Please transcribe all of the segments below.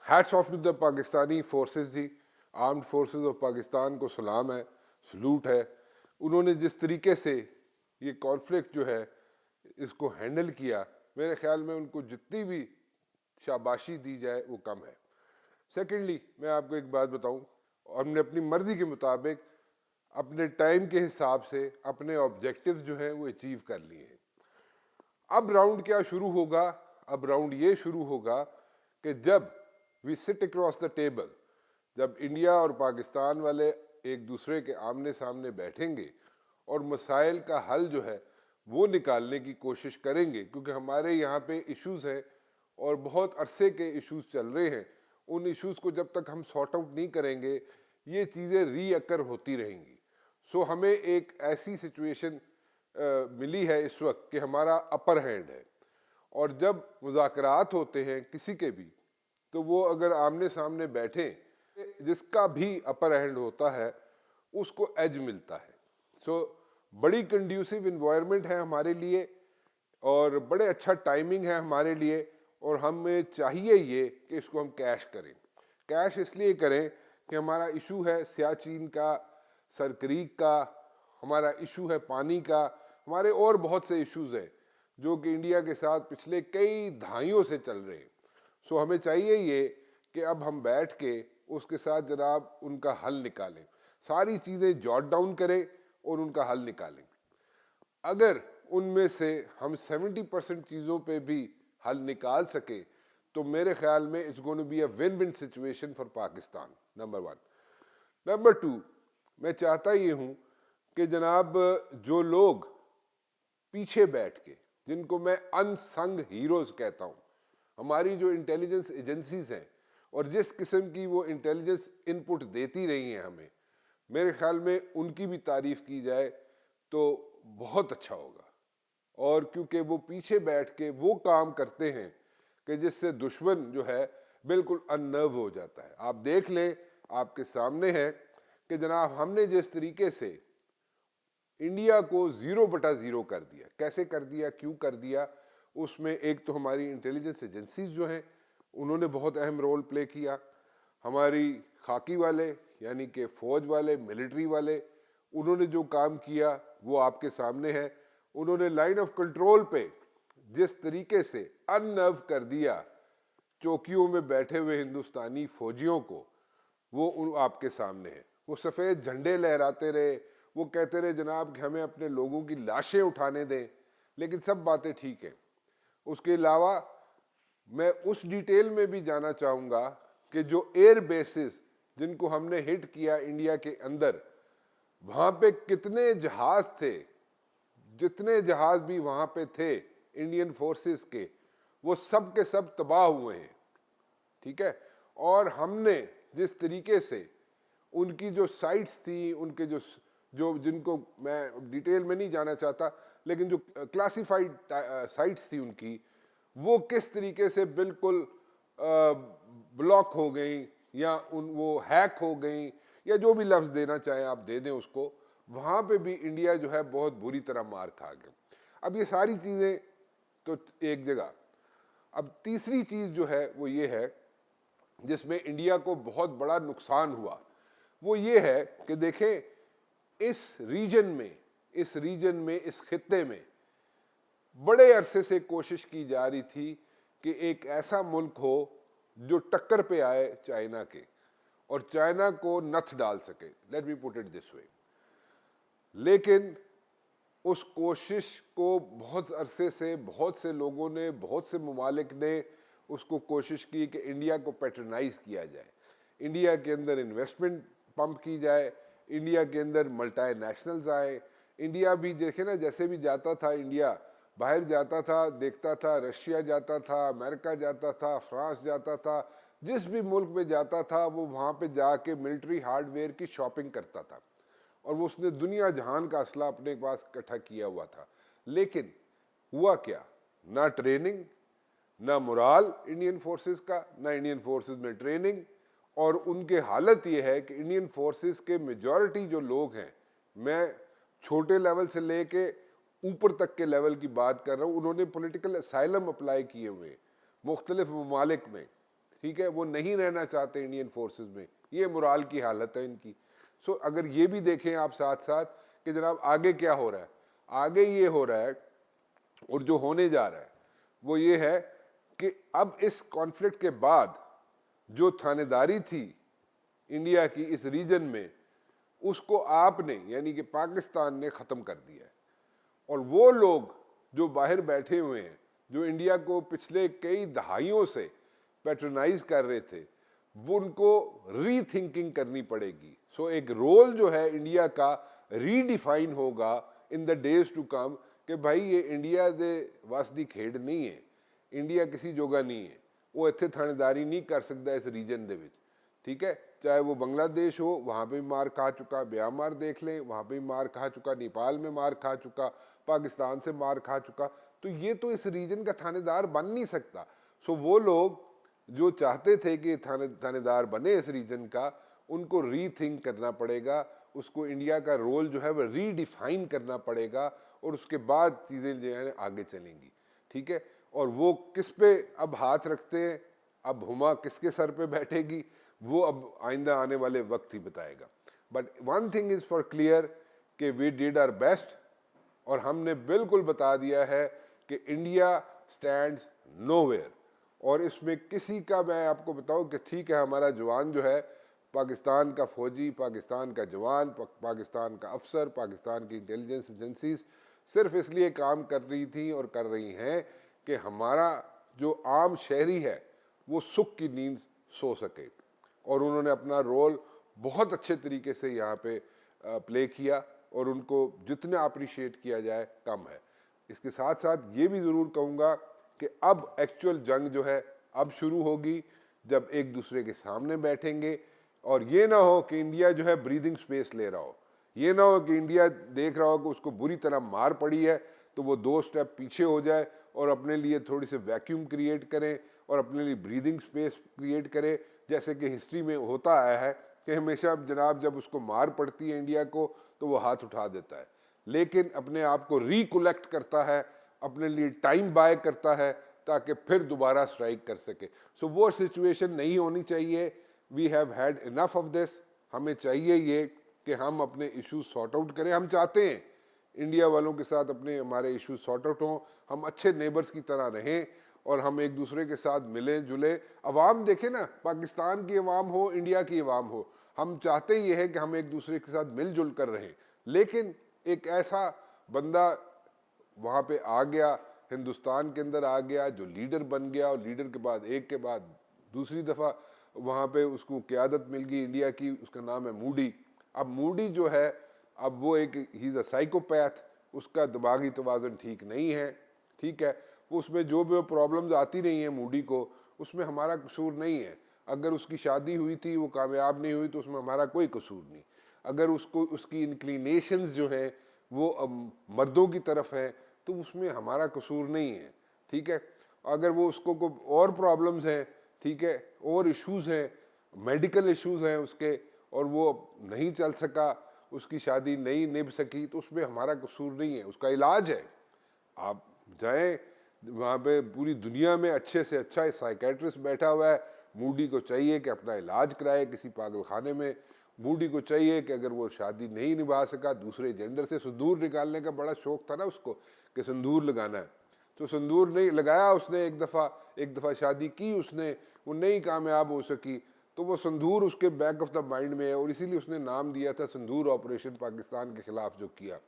Hates off to the Pakistani forces جی، armed forces of Pakistan کو سلام ہے، سلوٹ ہے. انہوں نے جس طریقے سے یہ کانفلکٹ جو ہے اس کو ہینڈل کیا، میرے خیال میں ان کو جتنی بھی شاباشی دی جائے وہ کم ہے. سیکنڈلی میں آپ کو ایک بات بتاؤں، ہم نے اپنی مرضی کے مطابق اپنے ٹائم کے حساب سے اپنے آبجیکٹیوز جو ہیں وہ اچیو کر لیے ہیں. اب راؤنڈ کیا شروع ہوگا؟ اب راؤنڈ یہ شروع ہوگا کہ جب وی سٹ اکراس دا ٹیبل، جب انڈیا اور پاکستان والے ایک دوسرے کے آمنے سامنے بیٹھیں گے اور مسائل کا حل جو ہے وہ نکالنے کی کوشش کریں گے، کیونکہ ہمارے یہاں پہ ایشوز ہیں اور بہت عرصے کے ایشوز چل رہے ہیں. ان ایشوز کو جب تک ہم سارٹ آؤٹ نہیں کریں گے یہ چیزیں ری اکر ہوتی رہیں گی. سو ہمیں ایک ایسی سچویشن ملی ہے اس وقت کہ ہمارا اپر ہینڈ ہے، اور جب مذاکرات ہوتے ہیں کسی کے بھی تو وہ اگر آمنے سامنے بیٹھیں، جس کا بھی اپر ہینڈ ہوتا ہے اس کو ایج ملتا ہے. سو بڑی کنڈیوسیو انوائرمنٹ ہے ہمارے لیے اور بڑے اچھا ٹائمنگ ہے ہمارے لیے، اور ہمیں چاہیے یہ کہ اس کو ہم کیش کریں. کیش اس لیے کریں کہ ہمارا ایشو ہے سیاچین کا، سرکریک کا، ہمارا ایشو ہے پانی کا، ہمارے اور بہت سے ایشوز ہیں جو کہ انڈیا کے ساتھ پچھلے کئی دہائیوں سے چل رہے ہیں. سو ہمیں چاہیے یہ کہ اب ہم بیٹھ کے اس کے ساتھ جناب ان کا حل نکالیں، ساری چیزیں جاٹ ڈاؤن کریں اور ان کا حل نکالیں. اگر ان میں سے ہم 70% چیزوں پہ بھی حل نکال سکے تو میرے خیال میں it's going to be a one one situation for Pakistan, number 1. Number 2، میں چاہتا یہ ہوں کہ جناب جو لوگ پیچھے بیٹھ کے، جن کو میں ان سنگ ہیروز کہتا ہوں، ہماری جو انٹیلیجنس ایجنسیز ہیں اور جس قسم کی وہ انٹیلیجنس ان پٹ دیتی رہی ہیں ہمیں، میرے خیال میں ان کی بھی تعریف کی جائے تو بہت اچھا ہوگا. اور کیونکہ وہ پیچھے بیٹھ کے وہ کام کرتے ہیں کہ جس سے دشمن جو ہے بالکل اننرو ہو جاتا ہے. آپ دیکھ لیں، آپ کے سامنے ہے کہ جناب ہم نے جس طریقے سے انڈیا کو 0/0 کر دیا، کیسے کر دیا، کیوں کر دیا، اس میں ایک تو ہماری انٹیلیجنس ایجنسیز جو ہیں انہوں نے بہت اہم رول پلے کیا. ہماری خاکی والے یعنی کہ فوج والے، ملٹری والے، انہوں نے جو کام کیا وہ آپ کے سامنے ہے. انہوں نے لائن آف کنٹرول پہ جس طریقے سے ان نرو کر دیا چوکیوں میں بیٹھے ہوئے ہندوستانی فوجیوں کو، وہ آپ کے سامنے ہے. وہ سفید جھنڈے لہراتے رہے، وہ کہتے رہے جناب کہ ہمیں اپنے لوگوں کی لاشیں اٹھانے دیں، لیکن سب باتیں ٹھیک ہیں. اس کے علاوہ میں اس ڈیٹیل میں بھی جانا چاہوں گا کہ جو ایئر بیسز جن کو ہم نے ہٹ کیا انڈیا کے اندر، وہاں پہ کتنے جہاز تھے، جتنے جہاز بھی وہاں پہ تھے انڈین فورسز کے، وہ سب کے سب تباہ ہوئے ہیں. ٹھیک ہے. اور ہم نے جس طریقے سے ان کی جو سائٹس تھیں، ان کے جو جن کو میں ڈیٹیل میں نہیں جانا چاہتا، لیکن جو کلاسیفائڈ سائٹس تھی ان کی، وہ کس طریقے سے بالکل بلاک ہو گئیں یا وہ ہیک ہو گئیں، یا جو بھی لفظ دینا چاہیں آپ دے دیں اس کو. وہاں پہ بھی انڈیا جو ہے بہت بری طرح مار کھا گیا. اب یہ ساری چیزیں تو ایک جگہ. اب تیسری چیز جو ہے وہ یہ ہے جس میں انڈیا کو بہت بڑا نقصان ہوا، وہ یہ ہے کہ دیکھیں اس ریجن میں اس خطے میں بڑے عرصے سے کوشش کی جا رہی تھی کہ ایک ایسا ملک ہو جو ٹکر پہ آئے چائنا کے اور چائنا کو نتھ ڈال سکے. Let me put it this way. لیکن اس کوشش کو بہت عرصے سے بہت سے لوگوں نے، بہت سے ممالک نے اس کو کوشش کی کہ انڈیا کو پیٹرنائز کیا جائے، انڈیا کے اندر انویسٹمنٹ پمپ کی جائے، انڈیا کے اندر ملٹی نیشنلز آئے. انڈیا بھی دیکھیں نا، جیسے بھی جاتا تھا انڈیا، باہر جاتا تھا، دیکھتا تھا رشیا جاتا تھا، امریکہ جاتا تھا، فرانس جاتا تھا، جس بھی ملک میں جاتا تھا وہ وہاں پہ جا کے ملٹری ہارڈ ویئر کی شاپنگ کرتا تھا، اور وہ اس نے دنیا جہان کا اسلحہ اپنے پاس اکٹھا کیا ہوا تھا. لیکن ہوا کیا؟ نہ ٹریننگ، نہ مرال انڈین فورسز کا، نہ انڈین فورسز میں ٹریننگ. اور ان کے حالت یہ ہے کہ انڈین فورسز کے میجورٹی جو لوگ ہیں، میں چھوٹے لیول سے لے کے اوپر تک کے لیول کی بات کر رہا ہوں، انہوں نے پولیٹیکل اسائلم اپلائی کیے ہوئے مختلف ممالک میں. ٹھیک ہے, وہ نہیں رہنا چاہتے انڈین فورسز میں, یہ مرال کی حالت ہے ان کی. سو اگر یہ بھی دیکھیں آپ ساتھ ساتھ کہ جناب آگے کیا ہو رہا ہے, آگے یہ ہو رہا ہے اور جو ہونے جا رہا ہے وہ یہ ہے کہ اب اس کانفلکٹ کے بعد جو تھانے داری تھی انڈیا کی اس ریجن میں, اس کو آپ نے یعنی کہ پاکستان نے ختم کر دیا ہے. اور وہ لوگ جو باہر بیٹھے ہوئے ہیں, جو انڈیا کو پچھلے کئی دہائیوں سے پیٹرنائز کر رہے تھے, وہ ان کو ری تھنکنگ کرنی پڑے گی. سو ایک رول جو ہے انڈیا کا ری ڈیفائن ہوگا ان دا ڈیز ٹو کم کہ بھائی یہ انڈیا دے واسطی کھیڈ نہیں ہے, انڈیا کسی جگہ نہیں ہے, وہ اتنے تھانے داری نہیں کر سکتا اس ریجن دے وچ. ٹھیک ہے, چاہے وہ بنگلہ دیش ہو, وہاں پہ بھی مار کھا چکا, میانمار دیکھ لیں وہاں پہ بھی مار کھا چکا, نیپال میں مار کھا چکا, پاکستان سے مار کھا چکا, تو یہ تو اس ریجن کا تھانے دار بن نہیں سکتا. سو وہ لوگ جو چاہتے تھے کہ تھانے دار بنے اس ریجن کا, ان کو ری تھنک کرنا پڑے گا, اس کو انڈیا کا رول جو ہے وہ ری ڈیفائن کرنا پڑے گا, اور اس کے بعد چیزیں جو ہیں آگے چلیں گی. ٹھیک ہے, اور وہ کس پہ اب ہاتھ رکھتے ہیں, اب ہما کس کے سر پہ بیٹھے گی, وہ اب آئندہ آنے والے وقت ہی بتائے گا. But one thing is for clear کہ وی ڈیڈ آر بیسٹ, اور ہم نے بالکل بتا دیا ہے کہ انڈیا اسٹینڈز نو ویئر. اور اس میں کسی کا, میں آپ کو بتاؤں کہ ٹھیک ہے ہمارا جوان جو ہے, پاکستان کا فوجی, پاکستان کا جوان, پاکستان کا افسر, پاکستان کی انٹیلیجنس ایجنسیز صرف اس لیے کام کر رہی تھیں اور کر رہی ہیں کہ ہمارا جو عام شہری ہے وہ سکھ کی نیند سو سکے, اور انہوں نے اپنا رول بہت اچھے طریقے سے یہاں پہ پلے کیا, اور ان کو جتنا اپریشیٹ کیا جائے کم ہے. اس کے ساتھ ساتھ یہ بھی ضرور کہوں گا کہ اب ایکچوئل جنگ جو ہے اب شروع ہوگی, جب ایک دوسرے کے سامنے بیٹھیں گے, اور یہ نہ ہو کہ انڈیا جو ہے بریدنگ سپیس لے رہا ہو, یہ نہ ہو کہ انڈیا دیکھ رہا ہو کہ اس کو بری طرح مار پڑی ہے تو وہ 2 سٹیپ پیچھے ہو جائے اور اپنے لیے تھوڑی سی ویکیوم کریٹ کریں اور اپنے لیے بریدنگ سپیس کریٹ کرے, جیسے کہ ہسٹری میں ہوتا آیا ہے کہ ہمیشہ جناب جب اس کو مار پڑتی ہے انڈیا کو تو وہ ہاتھ اٹھا دیتا ہے, لیکن اپنے آپ کو ریکولیکٹ کرتا ہے, اپنے لیے ٹائم بائی کرتا ہے تاکہ پھر دوبارہ سٹرائک کر سکے. سو وہ سچویشن نہیں ہونی چاہیے. We have had enough of this. ہمیں چاہیے یہ کہ ہم اپنے ایشوز سارٹ آؤٹ کریں. ہم چاہتے ہیں انڈیا والوں کے ساتھ اپنے ہمارے ایشوز سارٹ آؤٹ ہوں, ہم اچھے نیبرز کی طرح رہیں, اور ہم ایک دوسرے کے ساتھ ملیں جلیں. عوام دیکھیں نا, پاکستان کی عوام ہو, انڈیا کی عوام ہو, ہم چاہتے یہ ہے کہ ہم ایک دوسرے کے ساتھ مل جل کر رہیں. لیکن ایک ایسا بندہ وہاں پہ آ گیا, ہندوستان کے اندر آ گیا, جو لیڈر بن گیا, اور لیڈر کے بعد ایک کے بعد دوسری دفعہ وہاں پہ اس کو قیادت مل گئی انڈیا کی, اس کا نام ہے موڈی. اب موڈی جو ہے, اب وہ ایک ہی از اے سائیکوپیتھ, اس کا دماغی توازن ٹھیک نہیں ہے. ٹھیک ہے, اس میں جو بھی پرابلمز آتی رہی ہیں موڈی کو, اس میں ہمارا قصور نہیں ہے. اگر اس کی شادی ہوئی تھی وہ کامیاب نہیں ہوئی تو اس میں ہمارا کوئی قصور نہیں. اگر اس کی انکلینیشنز جو ہیں وہ مردوں کی طرف ہیں تو اس میں ہمارا قصور نہیں ہے. ٹھیک ہے, اگر وہ اس کو اور پرابلمز ہیں, ٹھیک ہے, اور ایشوز ہیں, میڈیکل ایشوز ہیں اس کے, اور وہ نہیں چل سکا, اس کی شادی نہیں نبھ سکی, تو اس میں ہمارا قصور نہیں ہے. اس کا علاج ہے, آپ جائیں وہاں پہ, پوری دنیا میں اچھے سے اچھا سائیکیٹرسٹ بیٹھا ہوا ہے. موڈی کو چاہیے کہ اپنا علاج کرائے کسی پاگل خانے میں. موڈی کو چاہیے کہ اگر وہ شادی نہیں نبھا سکا دوسرے جینڈر سے, سندور نکالنے کا بڑا شوق تھا نا اس کو کہ سندور لگانا ہے, تو سندور نہیں لگایا اس نے. ایک دفعہ شادی کی اس نے, وہ نہیں کامیاب ہو سکی, تو وہ سندور اس کے بیک آف دا مائنڈ میں ہے, اور اسی لیے اس نے نام دیا تھا سندور آپریشن. پاکستان کے خلاف جو کیا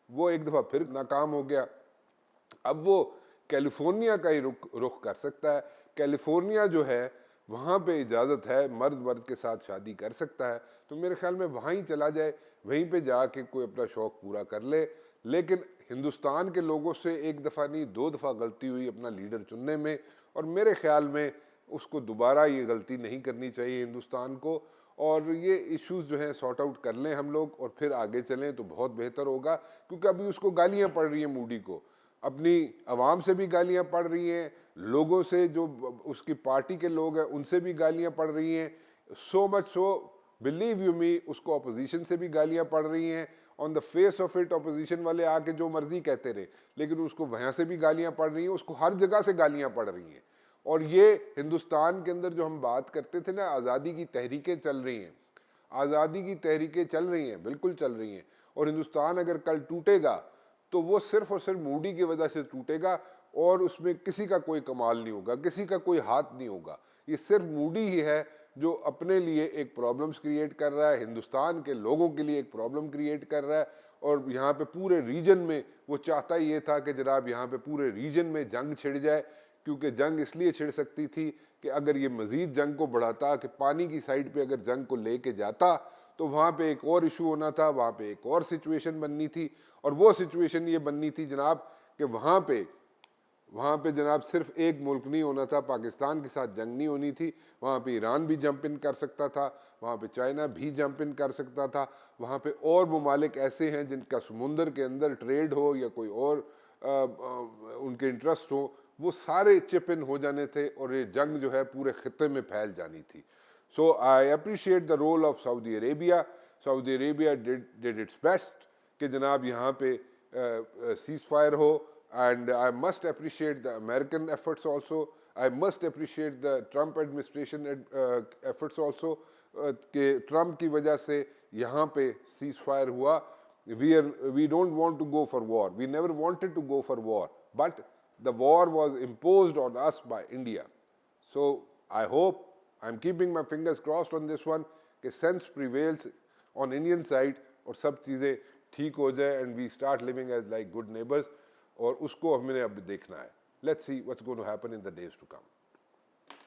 وہ ایک دفعہ پھر ناکام ہو گیا. اب وہ کیلیفورنیا کا ہی رخ کر سکتا ہے. کیلیفورنیا جو ہے وہاں پہ اجازت ہے, مرد کے ساتھ شادی کر سکتا ہے, تو میرے خیال میں وہاں ہی چلا جائے, وہیں پہ جا کے کوئی اپنا شوق پورا کر لے. لیکن ہندوستان کے لوگوں سے 1 دفعہ نہیں 2 دفعہ غلطی ہوئی اپنا لیڈر چننے میں, اور میرے خیال میں اس کو دوبارہ یہ غلطی نہیں کرنی چاہیے ہندوستان کو. اور یہ ایشوز جو ہیں سارٹ آؤٹ کر لیں ہم لوگ, اور پھر آگے چلیں تو بہت بہتر ہوگا. کیونکہ ابھی اس کو گالیاں پڑ رہی ہیں موڈی کو, اپنی عوام سے بھی گالیاں پڑ رہی ہیں, لوگوں سے جو اس کی پارٹی کے لوگ ہیں ان سے بھی گالیاں پڑ رہی ہیں. سو مچ سو, بلیو یو می, اس کو اپوزیشن سے بھی گالیاں پڑ رہی ہیں. On the face of it opposition والے آ کے جو مرضی کہتے رہے, لیکن اس کو وہاں سے بھی گالیاں پڑ رہی ہیں, اس کو ہر جگہ سے گالیاں پڑ رہی ہیں. اور یہ ہندوستان کے اندر جو ہم بات کرتے تھے نا آزادی کی تحریکیں چل رہی ہیں، آزادی کی تحریکیں چل رہی ہیں، بالکل چل رہی ہیں، اور ہندوستان اگر کل ٹوٹے گا تو وہ صرف اور صرف مودی کی وجہ سے ٹوٹے گا، اور اس میں کسی کا کوئی کمال نہیں ہوگا، کسی کا کوئی ہاتھ نہیں ہوگا. یہ صرف مودی ہی ہے جو اپنے لیے ایک پرابلمز کریٹ کر رہا ہے، ہندوستان کے لوگوں کے لیے ایک پرابلم کریٹ کر رہا ہے، اور یہاں پہ پورے ریجن میں وہ چاہتا یہ تھا کہ جناب یہاں پہ پورے ریجن میں جنگ چھڑ جائے، کیونکہ جنگ اس لیے چھڑ سکتی تھی کہ اگر یہ مزید جنگ کو بڑھاتا، کہ پانی کی سائڈ پہ اگر جنگ کو لے کے جاتا تو وہاں پہ ایک اور ایشو ہونا تھا، وہاں پہ ایک اور سچویشن بننی تھی، اور وہ سچویشن یہ بننی تھی جناب کہ وہاں پہ جناب صرف ایک ملک نہیں ہونا تھا، پاکستان کے ساتھ جنگ نہیں ہونی تھی، وہاں پہ ایران بھی جمپ ان کر سکتا تھا، وہاں پہ چائنا بھی جمپ ان کر سکتا تھا، وہاں پہ اور ممالک ایسے ہیں جن کا سمندر کے اندر ٹریڈ ہو یا کوئی اور ان کے انٹرسٹ ہو، وہ سارے چپ ان ہو جانے تھے، اور یہ جنگ جو ہے پورے خطے میں پھیل جانی تھی. So I appreciate the role of Saudi Arabia. Saudi Arabia did its best کہ جناب یہاں پہ سیز فائر ہو. And I must appreciate the American efforts also. I must appreciate the Trump administration efforts also. کہ Trump کی وجہ سے یہاں پہ سیز فائر ہوا. We don't want to go for war. We never wanted to go for war. But the war was imposed on us by India. So I hope, I'm keeping my fingers crossed on this one, کہ sense prevails on Indian side اور سب چیزیں ٹھیک ہو جائے and we start living as like good neighbors. اور اس کو ہم نے اب دیکھنا ہے. Let's see what's going to happen in the days to come.